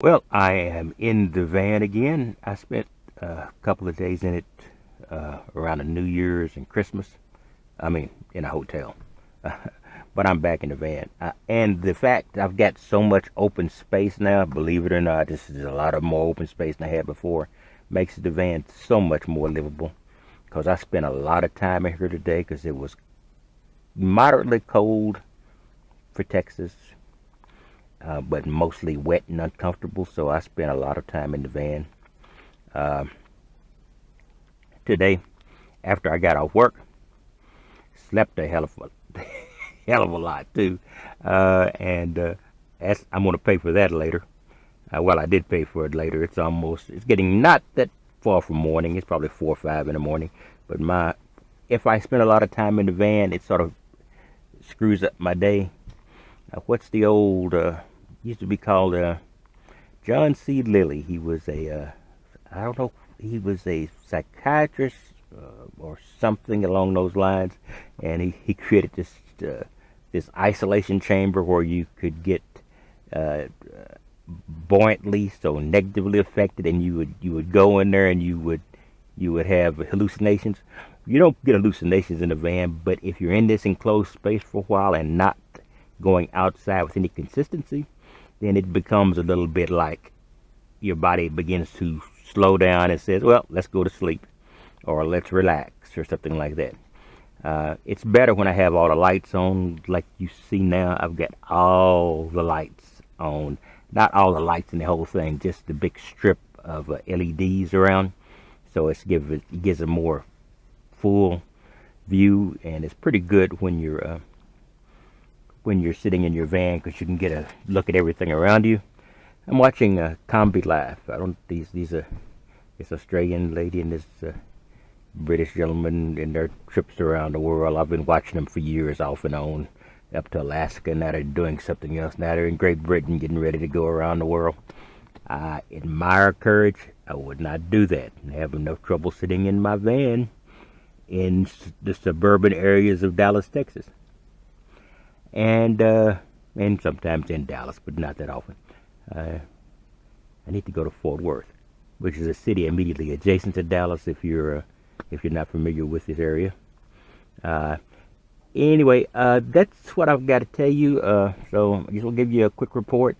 Well, I am in the van again. I spent a couple of days in it around the New Year's and Christmas. I mean, in a hotel. But I'm back in the van. And the fact I've got so much open space now, believe it or not, this is a lot of more open space than I had before, makes the van so much more livable. Because I spent a lot of time in here today because it was moderately cold for Texas, but mostly wet and uncomfortable. So I spent a lot of time in the van. Uh, Today, after I got off work, slept a hell of a lot too, and I'm going to pay for that later. Well, I did pay for it later. It's getting not that far from morning. It's probably 4 or 5 in the morning. But if I spend a lot of time in the van, it sort of screws up my day. What's the old used to be called John C. Lilly? He was I don't know, he was a psychiatrist or something along those lines, and he created this isolation chamber where you could get uh, buoyantly, so negatively affected, and you would go in there and you would have hallucinations. You don't get hallucinations in a van, but if you're in this enclosed space for a while and not going outside with any consistency, then it becomes a little bit like your body begins to slow down and says, well, let's go to sleep or let's relax or something like that. It's better when I have all the lights on. Like you see now, I've got all the lights on. Not all the lights in the whole thing, just the big strip of LEDs around. So it gives a more full view, and it's pretty good when you're sitting in your van because you can get a look at everything around you. I'm watching Combi Life. I don't these are this Australian lady and this British gentleman in their trips around the world. I've been watching them for years, off and on, up to Alaska. Now they're doing something else. Now they're in Great Britain, getting ready to go around the world. I admire courage. I would not do that. I have enough trouble sitting in my van in the suburban areas of Dallas, Texas, and sometimes in Dallas, but not that often. I need to go to Fort Worth, which is a city immediately adjacent to Dallas. If you're not familiar with this area, anyway, that's what I've got to tell you. So I just will give you a quick report.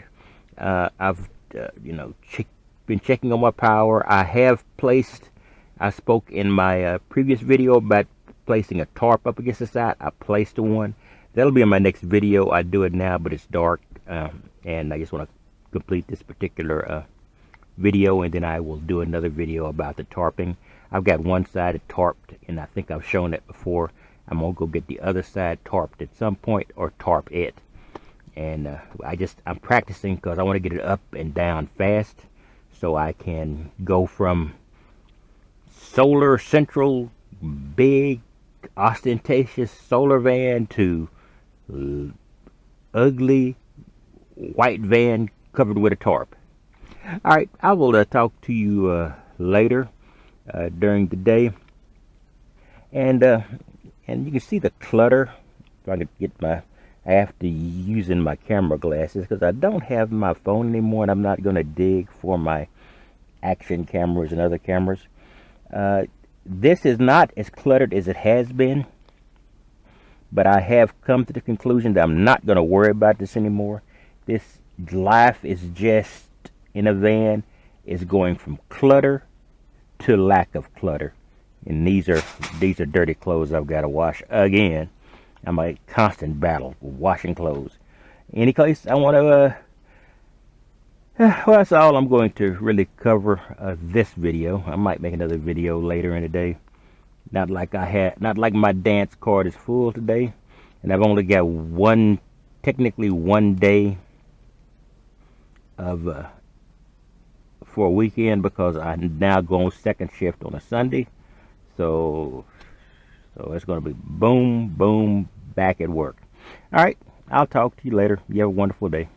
I've been checking on my power. I spoke in my previous video about placing a tarp up against the side. I placed one. That'll be in my next video. I do it now, but it's dark, and I just want to complete this particular video, and then I will do another video about the tarping. I've got one side tarped, and I think I've shown that before. I'm gonna go get the other side tarped at some point, or tarp it. And I'm practicing because I want to get it up and down fast, so I can go from solar central, big, ostentatious solar van to ugly white van covered with a tarp. All right, I will talk to you later during the day, and you can see the clutter. If I could get I have to using my camera glasses because I don't have my phone anymore, and I'm not going to dig for my action cameras and other cameras. This is not as cluttered as it has been, but I have come to the conclusion that I'm not going to worry about this anymore. This life is just in a van is going from clutter to lack of clutter, and these are dirty clothes I've got to wash again. I'm a constant battle with washing clothes. In any case, I want to well, that's all I'm going to really cover this video. I might make another video later in the day. Not like my dance card is full today, and I've only got technically one day of for a weekend because I now go on second shift on a Sunday. So it's going to be boom, boom, back at work. All right, I'll talk to you later. You have a wonderful day.